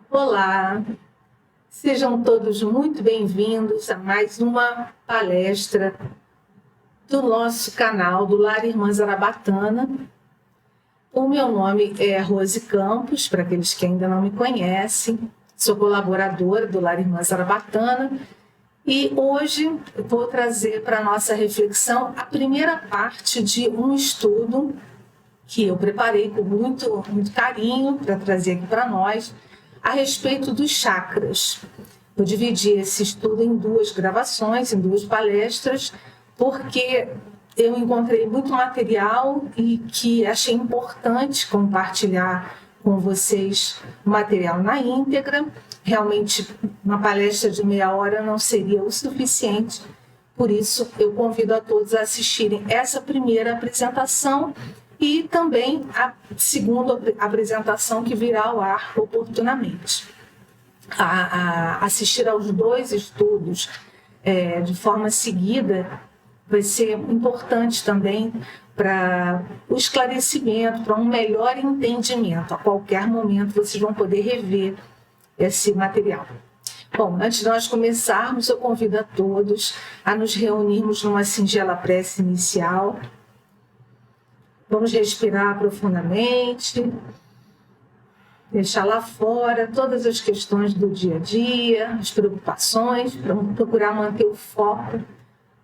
Olá, sejam todos muito bem-vindos a mais uma palestra do nosso canal do Lar Irmã Zarabatana. O meu nome é Rose Campos, para aqueles que ainda não me conhecem, sou colaboradora do Lar Irmã Zarabatana e hoje eu vou trazer para a nossa reflexão a primeira parte de um estudo que eu preparei com muito carinho para trazer aqui para nós, a respeito dos chakras. Vou dividir esse estudo em duas gravações, em duas palestras, porque eu encontrei muito material e que achei importante compartilhar com vocês o material na íntegra. Realmente, uma palestra de meia hora não seria o suficiente, por isso eu convido a todos a assistirem essa primeira apresentação e também a segunda apresentação que virá ao ar oportunamente. Assistir aos dois estudos de forma seguida vai ser importante também para o esclarecimento, para um melhor entendimento. A qualquer momento vocês vão poder rever esse material. Bom, antes de nós começarmos, eu convido a todos a nos reunirmos numa singela prece inicial. Vamos respirar profundamente, deixar lá fora todas as questões do dia a dia, as preocupações, procurar manter o foco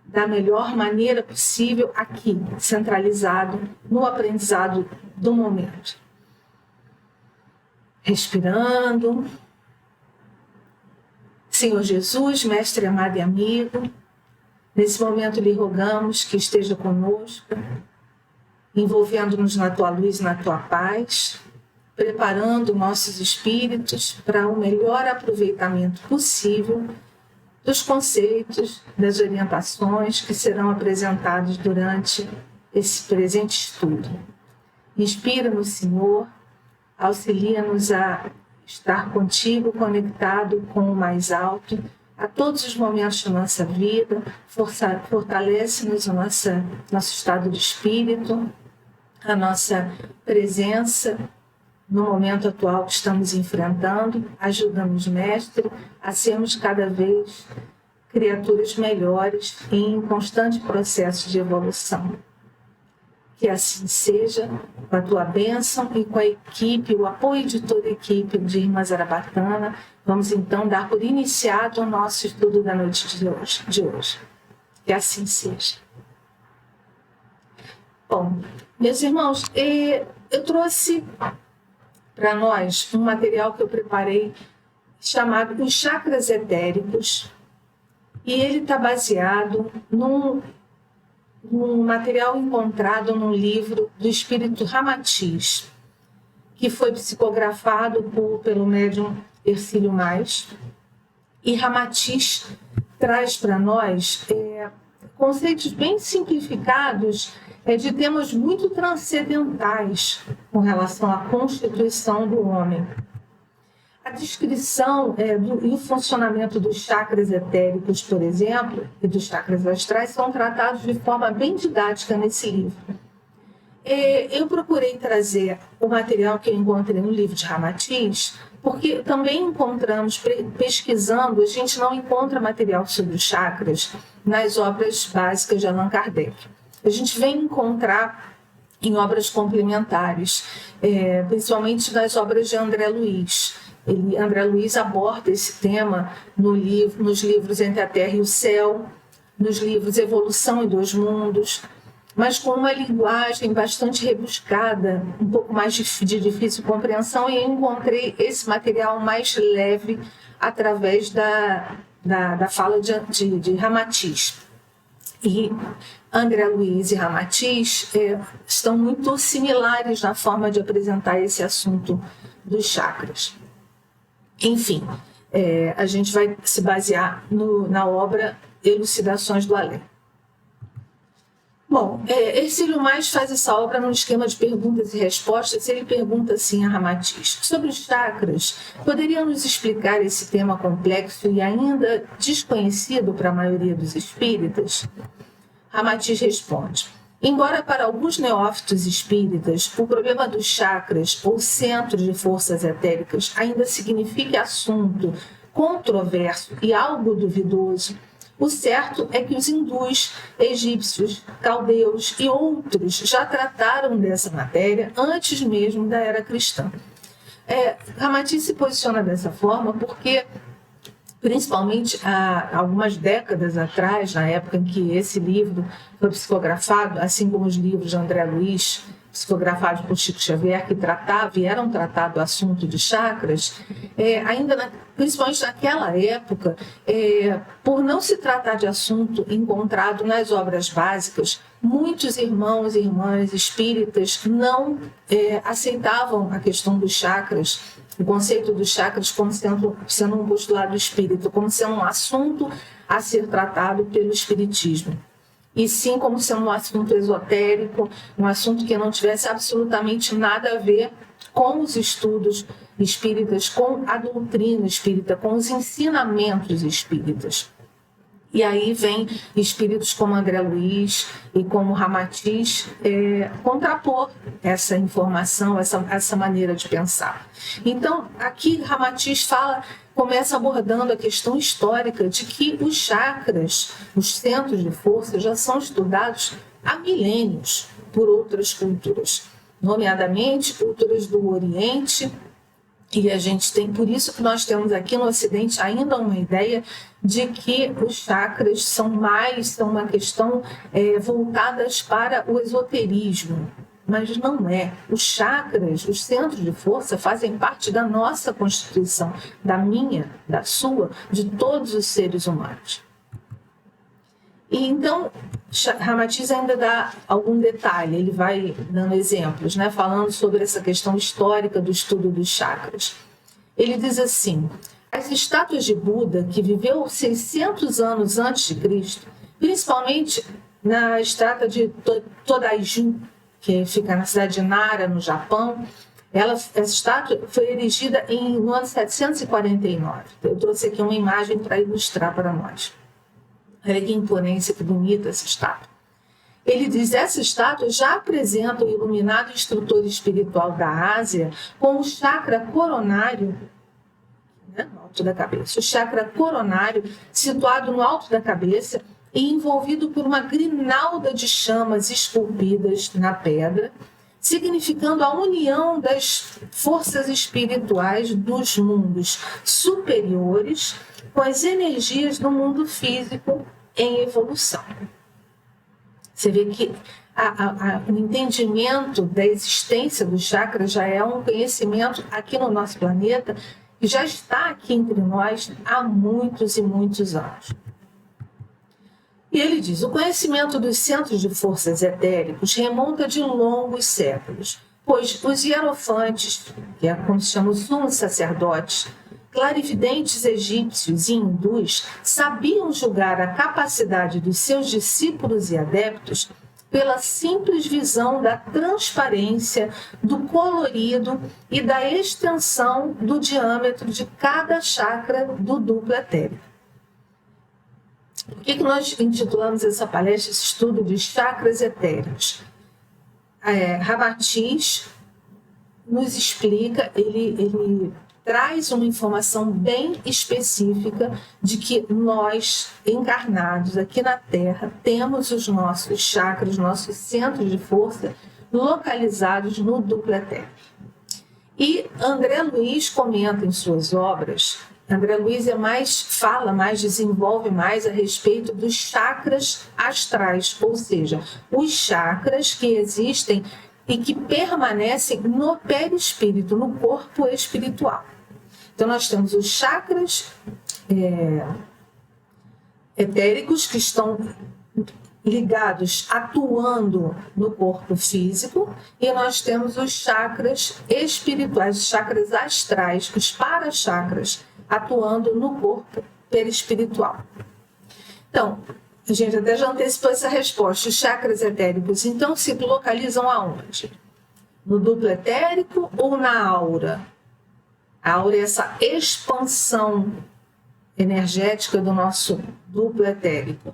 da melhor maneira possível aqui, centralizado no aprendizado do momento. Respirando. Senhor Jesus, Mestre amado e amigo, nesse momento lhe rogamos que esteja conosco, envolvendo-nos na tua luz e na tua paz, preparando nossos espíritos para o melhor aproveitamento possível dos conceitos, das orientações que serão apresentados durante esse presente estudo. Inspira-nos, Senhor, auxilia-nos a estar contigo, conectado com o mais alto, a todos os momentos da nossa vida, fortalece-nos o nosso estado de espírito, a nossa presença no momento atual que estamos enfrentando, ajuda-nos, Mestre, a sermos cada vez criaturas melhores em constante processo de evolução. Que assim seja, com a tua bênção e com a equipe, o apoio de toda a equipe de Irmã Zarabatana, vamos então dar por iniciado o nosso estudo da noite de hoje. Que assim seja. Bom, meus irmãos, eu trouxe para nós um material que eu preparei chamado Os Chakras Etéricos, e ele está baseado num material encontrado num livro do espírito Ramatiz, que foi psicografado pelo médium Hercílio Mais, e Ramatiz traz para nós conceitos bem simplificados de temas muito transcendentais com relação à constituição do homem. A descrição e o funcionamento dos chakras etéricos, por exemplo, e dos chakras astrais são tratados de forma bem didática nesse livro. Eu procurei trazer o material que eu encontrei no livro de Ramatiz, porque também encontramos, pesquisando, a gente não encontra material sobre os chakras nas obras básicas de Allan Kardec. A gente vem encontrar em obras complementares, principalmente nas obras de André Luiz. André Luiz aborda esse tema nos livros Entre a Terra e o Céu, nos livros Evolução e Dois Mundos, mas com uma linguagem bastante rebuscada, um pouco mais de difícil compreensão, e eu encontrei esse material mais leve através da fala de Ramatiz. E André Luiz e Ramatiz estão muito similares na forma de apresentar esse assunto dos chakras. Enfim, a gente vai se basear na obra Elucidações do Além. Bom, Hercílio Mais faz essa obra num esquema de perguntas e respostas. Ele pergunta assim a Ramatiz: sobre os chakras, poderia nos explicar esse tema complexo e ainda desconhecido para a maioria dos espíritas? Ramatiz responde: Embora para alguns neófitos espíritas o problema dos chakras ou centros de forças etéricas ainda signifique assunto controverso e algo duvidoso, o certo é que os hindus, egípcios, caldeus e outros já trataram dessa matéria antes mesmo da era cristã. Ramati se posiciona dessa forma porque, principalmente há algumas décadas atrás, na época em que esse livro foi psicografado, assim como os livros de André Luiz, psicografados por Chico Xavier, que eram tratados do assunto de chakras, principalmente naquela época, por não se tratar de assunto encontrado nas obras básicas, muitos irmãos e irmãs espíritas não aceitavam a questão dos chakras, o conceito dos chakras como sendo um postulado espírita, como sendo um assunto a ser tratado pelo espiritismo. E sim como sendo um assunto esotérico, um assunto que não tivesse absolutamente nada a ver com os estudos espíritas, com a doutrina espírita, com os ensinamentos espíritas. E aí vem espíritos como André Luiz e como Ramatiz contrapor essa informação, essa maneira de pensar. Então, aqui Ramatiz começa abordando a questão histórica de que os chakras, os centros de força, já são estudados há milênios por outras culturas, nomeadamente culturas do Oriente. E por isso que nós temos aqui no Ocidente ainda uma ideia de que os chakras são uma questão voltadas para o esoterismo. Mas não é. Os chakras, os centros de força, fazem parte da nossa constituição, da minha, da sua, de todos os seres humanos. E então, Ramatiz ainda dá algum detalhe, ele vai dando exemplos, falando sobre essa questão histórica do estudo dos chakras. Ele diz assim: as estátuas de Buda, que viveu 600 anos antes de Cristo, principalmente na estátua de Todaiju, que fica na cidade de Nara, no Japão, essa estátua foi erigida no ano 749. Eu trouxe aqui uma imagem para ilustrar para nós. Olha que imponência, que bonita essa estátua. Ele diz: essa estátua já apresenta o iluminado instrutor espiritual da Ásia com o chakra coronário, no alto da cabeça. O chakra coronário situado no alto da cabeça e envolvido por uma grinalda de chamas esculpidas na pedra, significando a união das forças espirituais dos mundos superiores com as energias do mundo físico em evolução. Você vê que o entendimento da existência do chakra já é um conhecimento aqui no nosso planeta que já está aqui entre nós há muitos e muitos anos. E ele diz: o conhecimento dos centros de forças etéricos remonta de longos séculos, pois os hierofantes, que é como se chama os sumos sacerdotes, clarividentes egípcios e hindus, sabiam julgar a capacidade dos seus discípulos e adeptos pela simples visão da transparência, do colorido e da extensão do diâmetro de cada chakra do duplo etérico. Por que nós intitulamos essa palestra, esse estudo de chakras etéricos? Ramatiz nos explica, ele traz uma informação bem específica de que nós, encarnados aqui na Terra, temos os nossos chakras, nossos centros de força localizados no duplo etérico. E André Luiz comenta em suas obras, André Luiz fala mais, desenvolve mais a respeito dos chakras astrais, ou seja, os chakras que existem e que permanecem no perispírito, no corpo espiritual. Então, nós temos os chakras etéricos que estão ligados, atuando no corpo físico, e nós temos os chakras espirituais, os chakras astrais, os parachakras, atuando no corpo perispiritual. Então, a gente até já antecipou essa resposta. Os chakras etéricos, então, se localizam aonde? No duplo etérico ou na aura? A aura é essa expansão energética do nosso duplo etérico.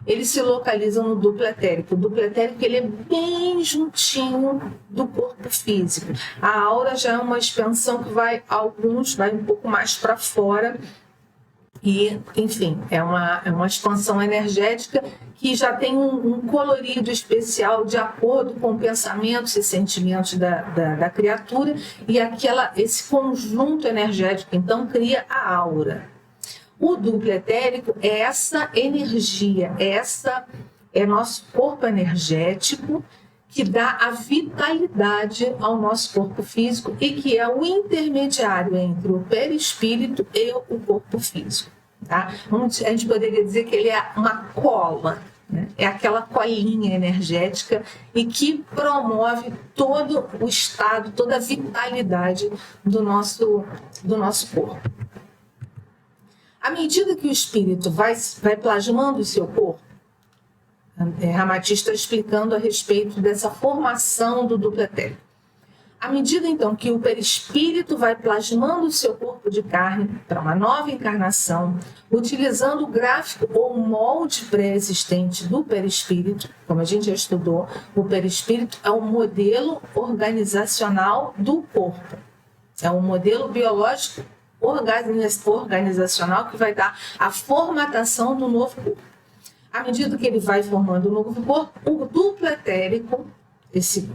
eles se localizam no duplo etérico. O duplo etérico ele é bem juntinho do corpo físico. A aura já é uma expansão que vai um pouco mais para fora. E, enfim, é uma expansão energética que já tem um colorido especial de acordo com pensamentos e sentimentos da criatura, e esse conjunto energético, então, cria a aura. O duplo etérico é essa energia, é nosso corpo energético que dá a vitalidade ao nosso corpo físico e que é o intermediário entre o perispírito e o corpo físico. Tá? A gente poderia dizer que ele é uma cola, né? É aquela colinha energética e que promove todo o estado, toda a vitalidade do nosso corpo. À medida que o espírito vai plasmando o seu corpo, Ramati está explicando a respeito dessa formação do duplo etérico. À medida, então, que o perispírito vai plasmando o seu corpo de carne para uma nova encarnação, utilizando o gráfico ou molde pré-existente do perispírito, como a gente já estudou, o perispírito é o modelo organizacional do corpo. É um modelo biológico organizacional que vai dar a formatação do novo corpo. À medida que ele vai formando o novo corpo, o duplo etérico, esse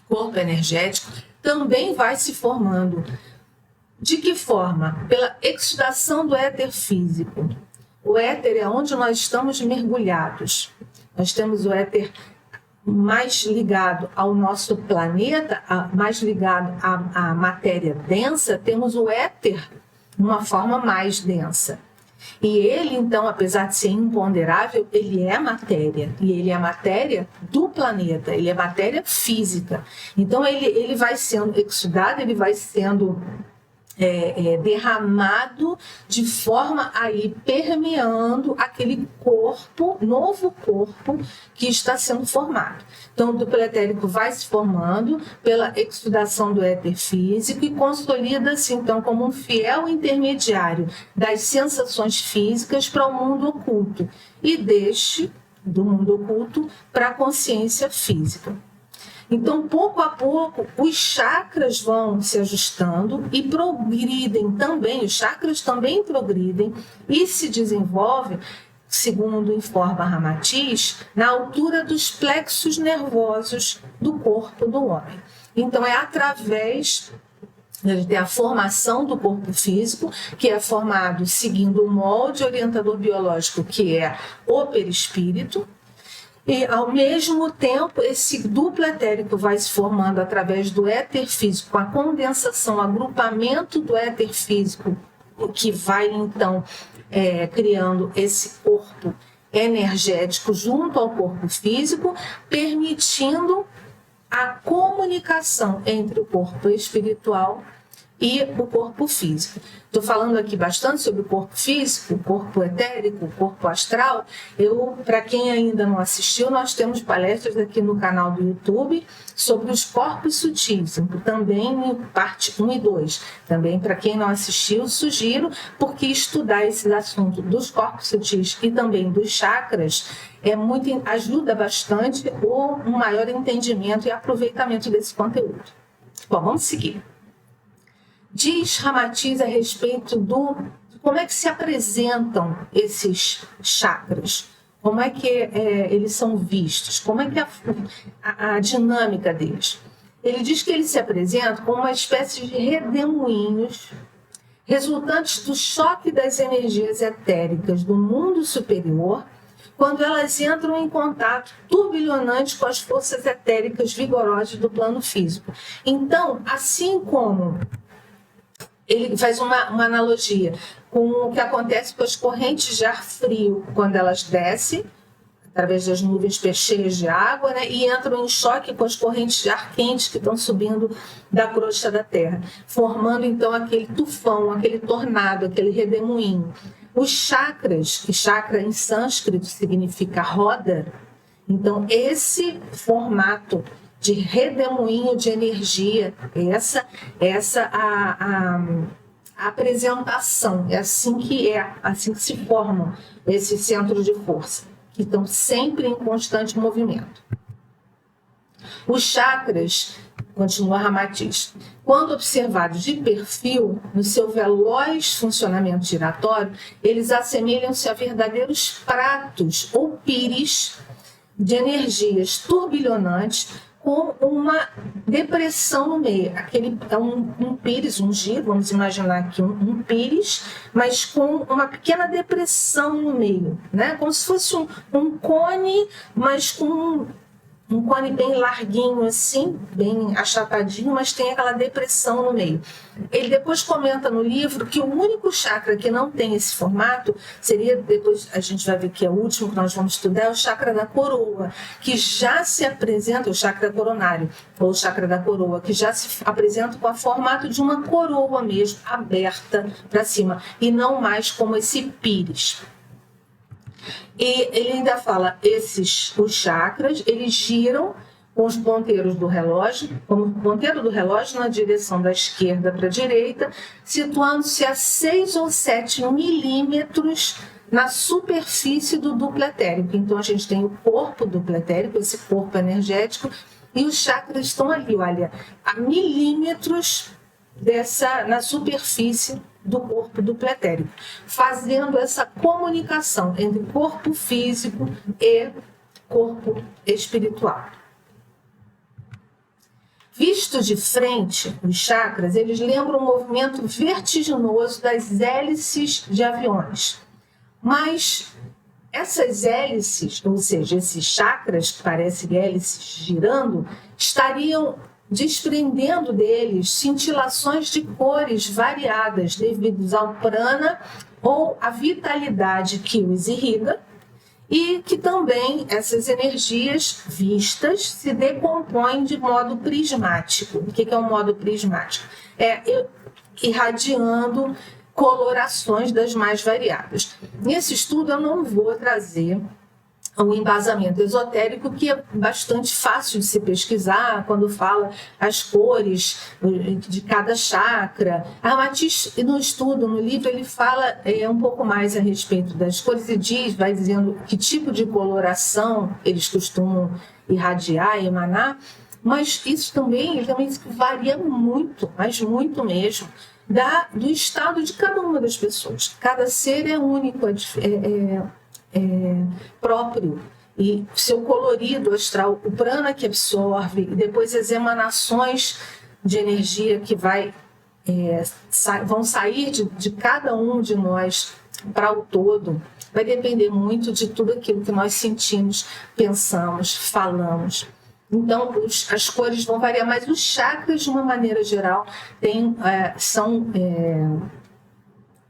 corpo energético, também vai se formando. De que forma? Pela exudação do éter físico. O éter é onde nós estamos mergulhados. Nós temos o éter mais ligado ao nosso planeta, mais ligado à matéria densa, temos o éter, uma forma mais densa. E ele, então, apesar de ser imponderável, ele é matéria. E ele é matéria do planeta, ele é matéria física. Então, ele vai sendo exudado, ele vai sendo derramado de forma a ir permeando aquele corpo, novo corpo que está sendo formado. Então, o duplo etérico vai se formando pela exudação do éter físico e consolida-se, então, como um fiel intermediário das sensações físicas para o mundo oculto e do mundo oculto para a consciência física. Então, pouco a pouco, os chakras vão se ajustando e progridem também, os chakras também progridem e se desenvolvem, segundo informa Ramatiz, na altura dos plexos nervosos do corpo do homem. Então, é através da formação do corpo físico, que é formado seguindo o molde orientador biológico, que é o perispírito. E, ao mesmo tempo, esse duplo etérico vai se formando através do éter físico, com a condensação, o agrupamento do éter físico, que vai, então, criando esse corpo energético junto ao corpo físico, permitindo a comunicação entre o corpo espiritual e o corpo físico. Estou falando aqui bastante sobre o corpo físico, o corpo etérico, o corpo astral. Para quem ainda não assistiu, nós temos palestras aqui no canal do YouTube sobre os corpos sutis, também parte 1 e 2. Também, para quem não assistiu, sugiro, porque estudar esse assunto dos corpos sutis e também dos chakras ajuda bastante um maior entendimento e aproveitamento desse conteúdo. Bom, vamos seguir. Diz Ramatiz a respeito de como é que se apresentam esses chakras, como é que eles são vistos, como é que a dinâmica deles. Ele diz que eles se apresentam como uma espécie de redemoinhos resultantes do choque das energias etéricas do mundo superior, quando elas entram em contato turbilhonante com as forças etéricas vigorosas do plano físico. Então, assim como ele faz uma analogia com o que acontece com as correntes de ar frio quando elas descem, através das nuvens cheias de água, né, e entram em choque com as correntes de ar quente que estão subindo da crosta da Terra, formando então aquele tufão, aquele tornado, aquele redemoinho. Os chakras, que chakra em sânscrito significa roda, então esse formato de redemoinho de energia, essa a apresentação, assim que se formam esses centros de força, que estão sempre em constante movimento. Os chakras, continua Ramatiz, quando observados de perfil, no seu veloz funcionamento giratório, eles assemelham-se a verdadeiros pratos ou pires de energias turbilhonantes com uma depressão no meio. Aquele é um pires, um giro, vamos imaginar aqui um pires, mas com uma pequena depressão no meio, né? Como se fosse um cone, mas com um cone bem larguinho assim, bem achatadinho, mas tem aquela depressão no meio. Ele depois comenta no livro que o único chakra que não tem esse formato seria, depois a gente vai ver que é o último que nós vamos estudar, é o chakra da coroa, que já se apresenta, o chakra coronário, ou o chakra da coroa, que já se apresenta com o formato de uma coroa mesmo, aberta para cima, e não mais como esse pires. E ele ainda fala, os chakras, eles giram com os ponteiros do relógio, como o ponteiro do relógio na direção da esquerda para a direita, situando-se a 6 ou 7 milímetros na superfície do duplo etérico. Então a gente tem o corpo duplo etérico, esse corpo energético, e os chakras estão ali, olha, a milímetros na superfície do corpo duplo etérico, fazendo essa comunicação entre corpo físico e corpo espiritual. Vistos de frente, os chakras, eles lembram o movimento vertiginoso das hélices de aviões. Mas essas hélices, ou seja, esses chakras que parecem hélices girando, estariam desprendendo deles cintilações de cores variadas devido ao prana ou à vitalidade que os irriga, e que também essas energias vistas se decompõem de modo prismático. O que é o modo prismático? É irradiando colorações das mais variadas. Nesse estudo eu não vou trazer um embasamento esotérico, que é bastante fácil de se pesquisar quando fala as cores de cada chakra. A Ramatiz, no estudo, no livro, ele fala um pouco mais a respeito das cores e vai dizendo que tipo de coloração eles costumam irradiar, emanar, mas isso também varia muito, mas muito mesmo, do estado de cada uma das pessoas. Cada ser é único, próprio, e seu colorido astral, o prana que absorve, e depois as emanações de energia que vão sair de cada um de nós para o todo, vai depender muito de tudo aquilo que nós sentimos, pensamos, falamos. Então, as cores vão variar, mas os chakras, de uma maneira geral, são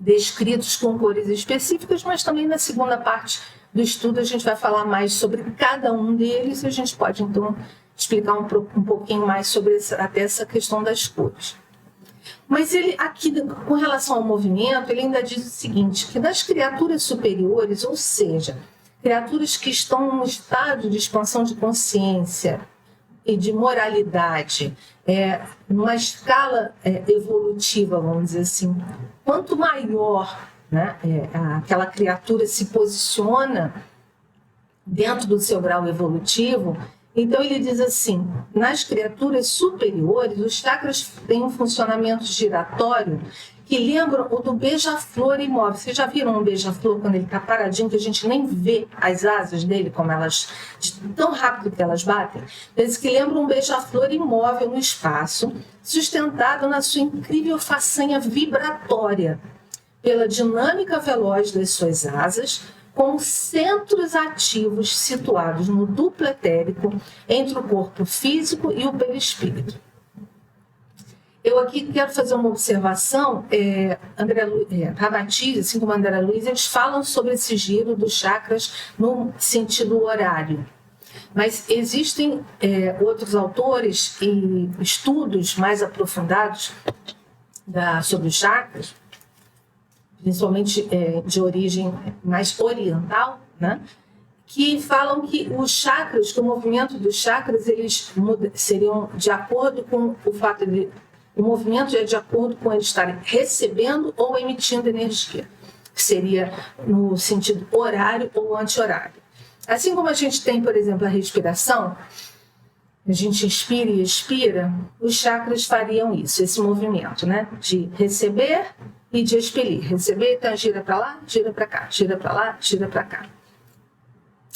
descritos com cores específicas, mas também na segunda parte do estudo a gente vai falar mais sobre cada um deles e a gente pode, então, explicar um pouquinho mais sobre até essa questão das cores. Mas ele, aqui, com relação ao movimento, ele ainda diz o seguinte, que das criaturas superiores, ou seja, criaturas que estão num estado de expansão de consciência e de moralidade, numa escala evolutiva, vamos dizer assim, quanto maior, né, aquela criatura se posiciona dentro do seu grau evolutivo, então ele diz assim, nas criaturas superiores, os chakras têm um funcionamento giratório que lembram o do beija-flor imóvel. Vocês já viram um beija-flor quando ele está paradinho, que a gente nem vê as asas dele, como elas, tão rápido que elas batem? Eles que lembram um beija-flor imóvel no espaço, sustentado na sua incrível façanha vibratória, pela dinâmica veloz das suas asas, com centros ativos situados no duplo etérico entre o corpo físico e o perispírito. Eu aqui quero fazer uma observação, Ramatiz, assim como André Luiz, eles falam sobre esse giro dos chakras no sentido horário. Mas existem outros autores e estudos mais aprofundados sobre os chakras, principalmente de origem mais oriental, né? Que falam que os chakras, que o movimento dos chakras, eles seriam de acordo com o fato de... O movimento é de acordo com eles estarem recebendo ou emitindo energia. Seria no sentido horário ou anti-horário. Assim como a gente tem, por exemplo, a respiração, a gente inspira e expira, os chakras fariam isso, esse movimento, né? De receber e de expelir. Receber, então gira para lá, gira para cá, gira para lá, gira para cá.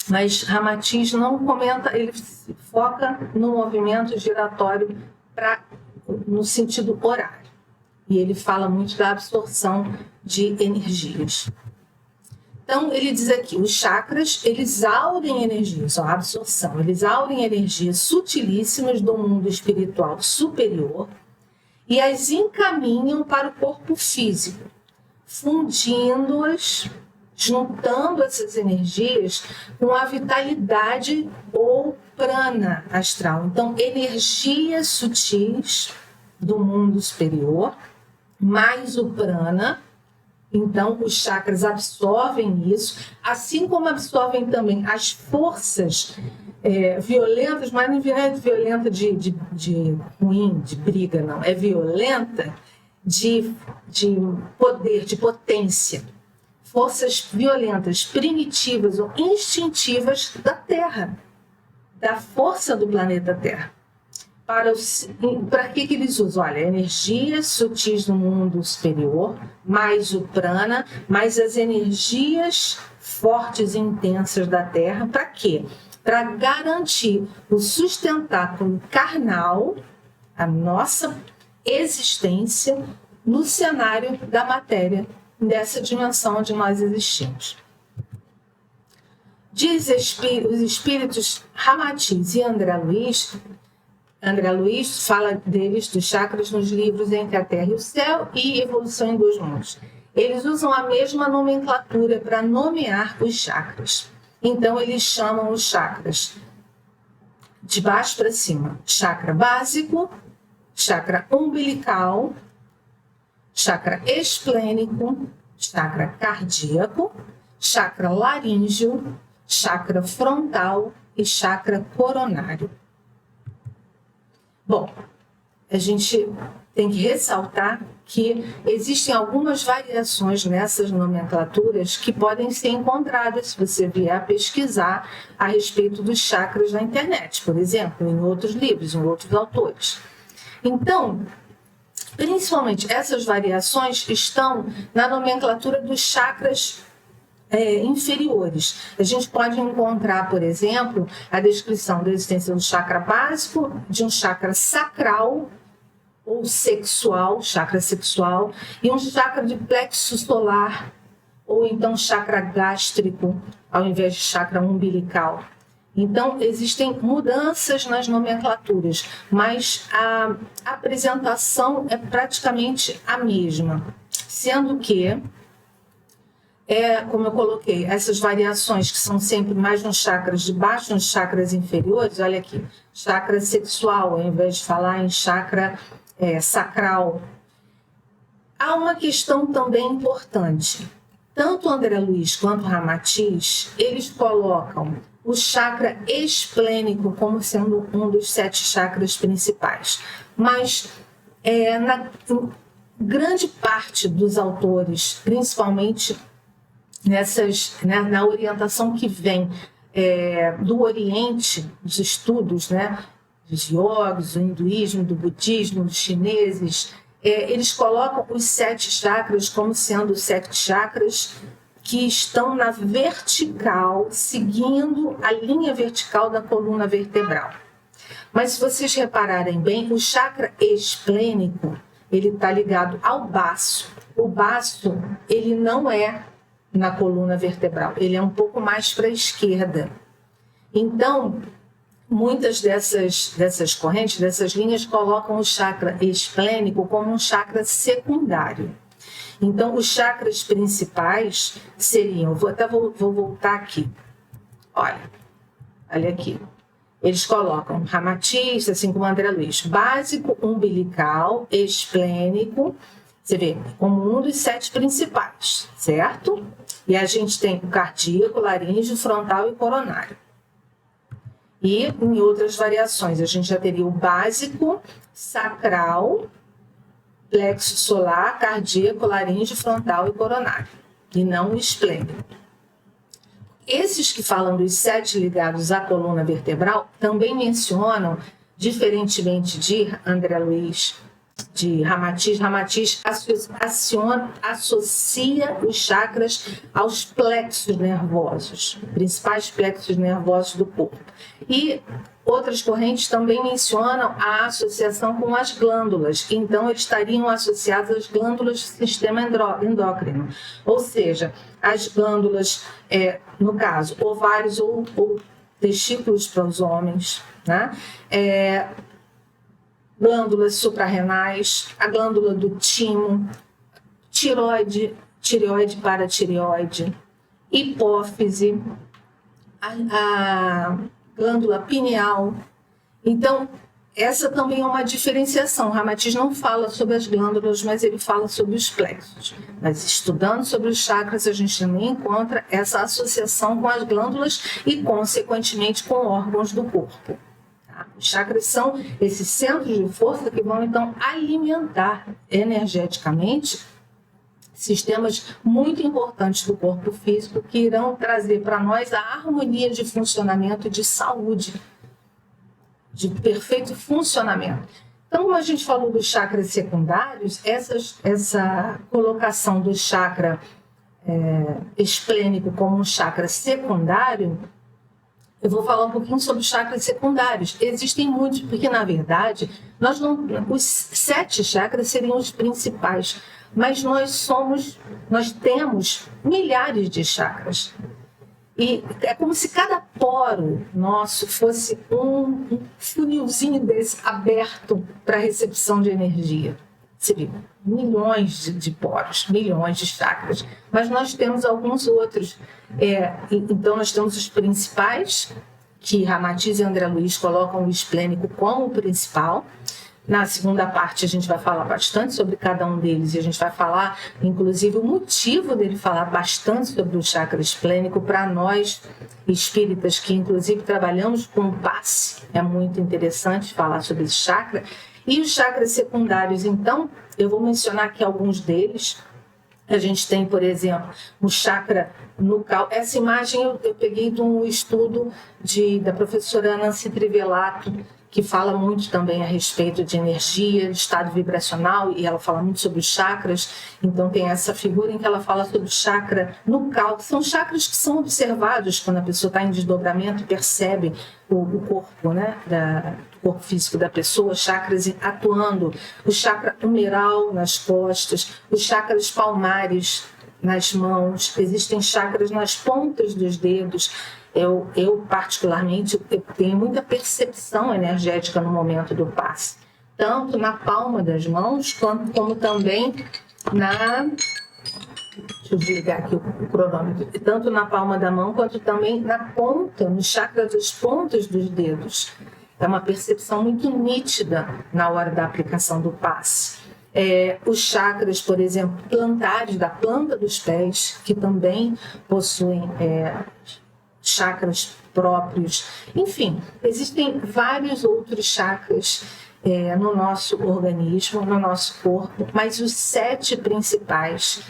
Mas Ramatiz não comenta, ele se foca no movimento giratório no sentido horário. E ele fala muito da absorção de energias. Então, ele diz aqui, os chakras, eles aurem energias, a absorção, eles aurem energias sutilíssimas do mundo espiritual superior e as encaminham para o corpo físico, fundindo-as, juntando essas energias com a vitalidade ou prana astral. Então, energias sutis do mundo superior, mais o prana. Então, os chakras absorvem isso, assim como absorvem também as forças violentas, mas não é violenta de ruim, de briga, não. É violenta de poder, de potência. Forças violentas, primitivas ou instintivas da Terra, da força do planeta Terra. Para que eles usam? Olha, energias sutis do mundo superior, mais o prana, mais as energias fortes e intensas da Terra. Para quê? Para garantir o sustentáculo carnal, a nossa existência no cenário da matéria, dessa dimensão onde nós existimos. Diz os espíritos Ramatiz e André Luiz fala deles, dos chakras, nos livros Entre a Terra e o Céu e Evolução em Dois Mundos. Eles usam a mesma nomenclatura para nomear os chakras. Então, eles chamam os chakras de baixo para cima. Chakra básico, chakra umbilical, chakra esplênico, chakra cardíaco, chakra laríngeo, chakra frontal e chakra coronário. Bom, a gente tem que ressaltar que existem algumas variações nessas nomenclaturas que podem ser encontradas se você vier a pesquisar a respeito dos chakras na internet, por exemplo, em outros livros, em outros autores. Então, principalmente essas variações estão na nomenclatura dos chakras inferiores. A gente pode encontrar, por exemplo, a descrição da existência do chakra básico, de um chakra sacral ou sexual, chakra sexual, e um chakra de plexo solar, ou então chakra gástrico, ao invés de chakra umbilical. Então, existem mudanças nas nomenclaturas, mas a apresentação é praticamente a mesma, sendo que como eu coloquei, essas variações que são sempre mais nos chakras de baixo, nos chakras inferiores, olha aqui, chakra sexual, ao invés de falar em chakra sacral. Há uma questão também importante. Tanto André Luiz quanto Ramatiz, eles colocam o chakra esplênico como sendo um dos 7 chakras principais. Mas na grande parte dos autores, principalmente na orientação que vem do Oriente, dos estudos, dos yogis, do hinduísmo, do budismo, dos chineses, eles colocam os 7 chakras como sendo 7 chakras que estão na vertical, seguindo a linha vertical da coluna vertebral. Mas se vocês repararem bem, o chakra esplênico, ele está ligado ao baço. O baço, ele não é na coluna vertebral, ele é um pouco mais para a esquerda. Então, muitas dessas correntes, dessas linhas, colocam o chakra esplênico como um chakra secundário. Então, os chakras principais seriam, vou voltar aqui, olha aqui, eles colocam Ramatiz, assim como André Luiz, básico, umbilical, esplênico, você vê, como um dos 7 principais, certo? E a gente tem o cardíaco, laríngeo, frontal e coronário. E em outras variações, a gente já teria o básico, sacral, plexo solar, cardíaco, laríngeo, frontal e coronário. E não o esplênico. Esses que falam dos 7 ligados à coluna vertebral também mencionam, diferentemente de André Luiz, de Ramatiz. Ramatiz associa os chakras aos plexos nervosos, principais plexos nervosos do corpo. E outras correntes também mencionam a associação com as glândulas, então eles estariam associados às glândulas do sistema endócrino, ou seja, as glândulas, no caso, ovários ou testículos para os homens, né? Glândulas suprarrenais, a glândula do timo, tireoide, paratireoide, hipófise, a glândula pineal. Então, essa também é uma diferenciação. Ramatiz não fala sobre as glândulas, mas ele fala sobre os plexos. Mas estudando sobre os chakras, a gente também encontra essa associação com as glândulas e, consequentemente, com órgãos do corpo. Os chakras são esses centros de força que vão, então, alimentar energeticamente sistemas muito importantes do corpo físico que irão trazer para nós a harmonia de funcionamento e de saúde, de perfeito funcionamento. Então, como a gente falou dos chakras secundários, essa colocação do chakra esplênico como um chakra secundário, eu vou falar um pouquinho sobre os chakras secundários. Existem muitos, porque, na verdade, os 7 chakras seriam os principais, mas nós temos milhares de chakras. E é como se cada poro nosso fosse um funilzinho desse aberto para recepção de energia. Você viu? Milhões de poros, milhões de chakras. Mas nós temos alguns outros. Então, nós temos os principais, que Ramatiz e André Luiz colocam o esplênico como o principal. Na segunda parte, a gente vai falar bastante sobre cada um deles e a gente vai falar, inclusive, o motivo dele falar bastante sobre o chakra esplênico para nós espíritas, que inclusive trabalhamos com o passe. É muito interessante falar sobre esse chakra. E os chakras secundários, então, eu vou mencionar aqui alguns deles. A gente tem, por exemplo, o chakra nucal. Essa imagem eu peguei de um estudo da professora Nancy Trivelato, que fala muito também a respeito de energia, de estado vibracional, e ela fala muito sobre os chakras. Então tem essa figura em que ela fala sobre o chakra nucal, que são chakras que são observados quando a pessoa está em desdobramento e percebe o corpo, né, do corpo físico da pessoa, chakras atuando, o chakra humeral nas costas, os chakras palmares nas mãos, existem chakras nas pontas dos dedos. Eu particularmente, tenho muita percepção energética no momento do passe, tanto na palma das mãos, como também deixa eu desligar aqui o cronômetro, tanto na palma da mão, quanto também na ponta, no chakra das pontas dos dedos. É uma percepção muito nítida na hora da aplicação do passe. Os chakras, por exemplo, plantares da planta dos pés, que também possuem chakras próprios. Enfim, existem vários outros chakras no nosso organismo, no nosso corpo, mas os 7 principais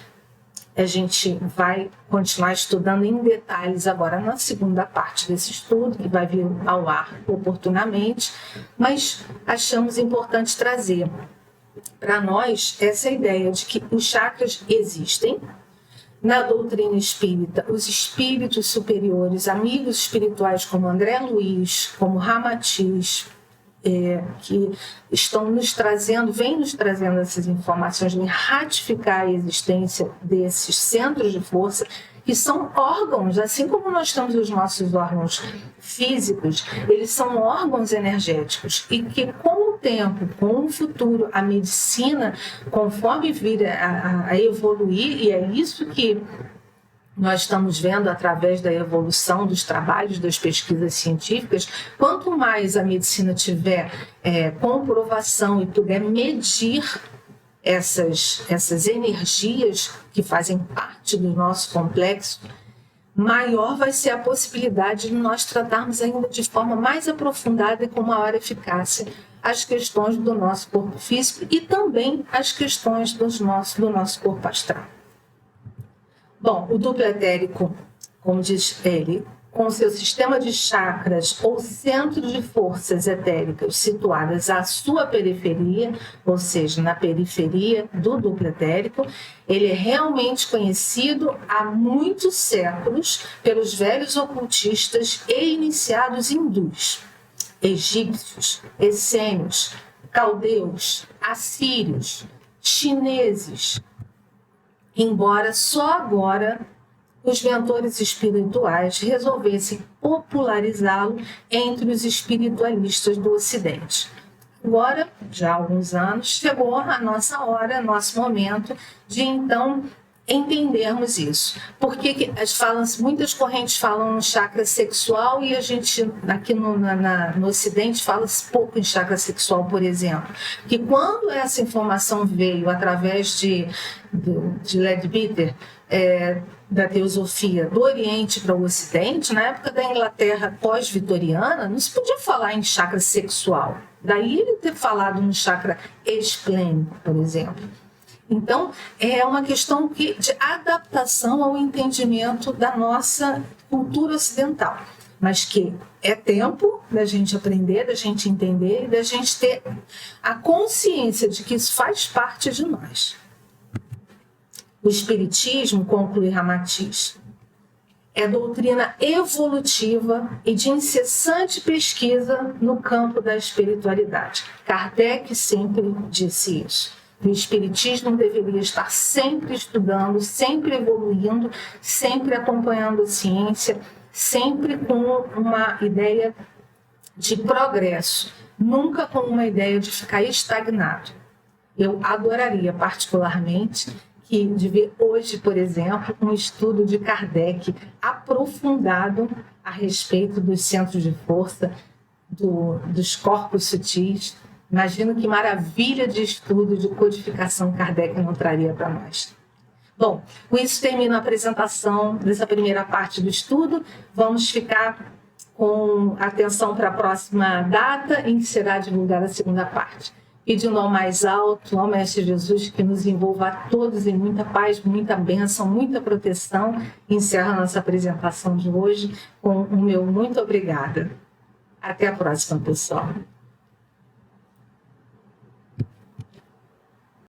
a gente vai continuar estudando em detalhes agora na segunda parte desse estudo, que vai vir ao ar oportunamente, mas achamos importante trazer para nós essa ideia de que os chakras existem. Na doutrina espírita, os espíritos superiores, amigos espirituais como André Luiz, como Ramatiz, que estão vêm nos trazendo essas informações, vêm ratificar a existência desses centros de força, que são órgãos, assim como nós temos os nossos órgãos físicos, eles são órgãos energéticos, e que com o tempo, com o futuro, a medicina, conforme vir a evoluir, e é isso que nós estamos vendo através da evolução dos trabalhos, das pesquisas científicas, quanto mais a medicina tiver comprovação e puder medir essas energias que fazem parte do nosso complexo, maior vai ser a possibilidade de nós tratarmos ainda de forma mais aprofundada e com maior eficácia as questões do nosso corpo físico e também as questões do nosso corpo astral. Bom, o duplo etérico como diz ele, com seu sistema de chakras ou centros de forças etéricas situadas à sua periferia, ou seja, na periferia do duplo etérico, ele é realmente conhecido há muitos séculos pelos velhos ocultistas e iniciados hindus, egípcios, essênios, caldeus, assírios, chineses, embora só agora os mentores espirituais resolvessem popularizá-lo entre os espiritualistas do Ocidente. Agora, já há alguns anos, chegou a nossa hora, nosso momento de, então, entendermos isso. Porque muitas correntes falam no chakra sexual e a gente, aqui no Ocidente, fala-se pouco em chakra sexual, por exemplo. Que quando essa informação veio através de Leadbeater, da teosofia do Oriente para o Ocidente, na época da Inglaterra pós-vitoriana, não se podia falar em chakra sexual. Daí ele ter falado no chakra esplênico, por exemplo. Então, é uma questão de adaptação ao entendimento da nossa cultura ocidental, mas que é tempo da gente aprender, da gente entender e da gente ter a consciência de que isso faz parte de nós. O Espiritismo, conclui Ramatiz, é doutrina evolutiva e de incessante pesquisa no campo da espiritualidade. Kardec sempre disse isso. O Espiritismo deveria estar sempre estudando, sempre evoluindo, sempre acompanhando a ciência, sempre com uma ideia de progresso, nunca com uma ideia de ficar estagnado. Eu adoraria particularmente de ver hoje, por exemplo, um estudo de Kardec aprofundado a respeito dos centros de força, dos corpos sutis. Imagino que maravilha de estudo, de codificação Kardec não traria para nós. Bom, com isso termino a apresentação dessa primeira parte do estudo. Vamos ficar com atenção para a próxima data, em que será divulgada a segunda parte. Pedindo ao mais alto, ao Mestre Jesus, que nos envolva a todos em muita paz, muita bênção, muita proteção. Encerro a nossa apresentação de hoje com o meu muito obrigada. Até a próxima, pessoal.